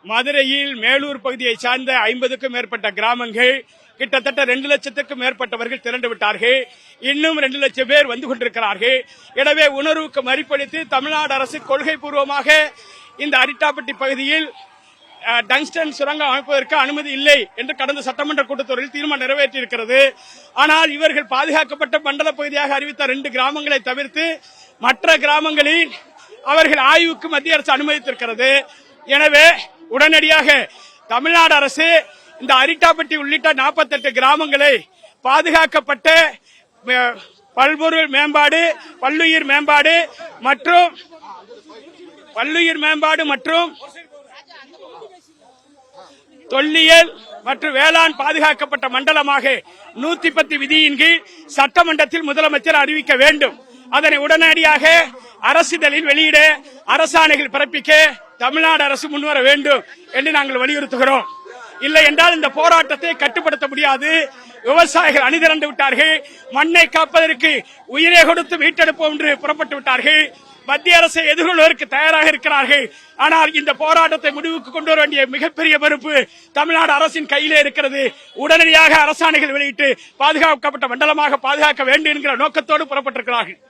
மதுரையில் மேலூர் பகுதியை சார்ந்த 50க்கும் மேற்பட்ட கிராமங்கள் கிட்டத்தட்ட 2 லட்சத்துக்கும் மேற்பட்டவர்கள் திரண்டு விட்டார்கள். இன்னும் 2 லட்சம் பேர் வந்து கொண்டிருக்கிறார்கள். எனவே உணர்வுக்கு மதிப்பளித்து தமிழ்நாடு அரசு கொள்கை பூர்வமாக இந்த அரிட்டாப்பட்டி பகுதியில் டங்ஸ்டன் சுரங்கம் அமைப்பதற்கு அனுமதி இல்லை என்று கடந்த சட்டமன்ற கூட்டத்தொடரில் தீர்மானம் நிறைவேற்றியிருக்கிறது. ஆனால் இவர்கள் பாதுகாக்கப்பட்ட மண்டல பகுதியாக அறிவித்த 2 கிராமங்களை தவிர்த்து மற்ற கிராமங்களில் அவர்கள் ஆய்வுக்கு மத்திய அரசு அனுமதித்திருக்கிறது. எனவே உடனடியாக தமிழ்நாடு அரசு இந்த அரிட்டாப்பட்டி உள்ளிட்ட 48 கிராமங்களை பாதுகாக்கப்பட்ட பல்பொருள் மேம்பாடு, பல்லுயிர் மேம்பாடு மற்றும் தொல்லியல் மற்றும் வேளாண் பாதுகாக்கப்பட்ட மண்டலமாக 110 விதியின் கீழ் சட்டமன்றத்தில் முதலமைச்சர் அறிவிக்க வேண்டும். அதனை உடனடியாக அரசிதழில் வெளியிட அரசாணைகள் பிறப்பிக்க தமிழ்நாடு அரசு முன்வர வேண்டும் என்று நாங்கள் வலியுறுத்துகிறோம். இல்லை என்றால் இந்த போராட்டத்தை கட்டுப்படுத்த முடியாது. விவசாயிகள் அணிதிரண்டு விட்டார்கள். மண்ணை காப்பதற்கு உயிரை கொடுத்து மீட்டெடுப்போம் என்று புறப்பட்டு விட்டார்கள். மத்திய அரசை எதிர்கொள்வதற்கு தயாராக இருக்கிறார்கள். ஆனால் இந்த போராட்டத்தை முடிவுக்கு கொண்டு வர வேண்டிய மிகப்பெரிய பொறுப்பு தமிழ்நாடு அரசின் கையிலே இருக்கிறது. உடனடியாக அரசாணைகள் வெளியிட்டு பாதுகாக்கப்பட்ட மண்டலமாக பாதுகாக்க வேண்டும் என்கிற நோக்கத்தோடு புறப்பட்டிருக்கிறார்கள்.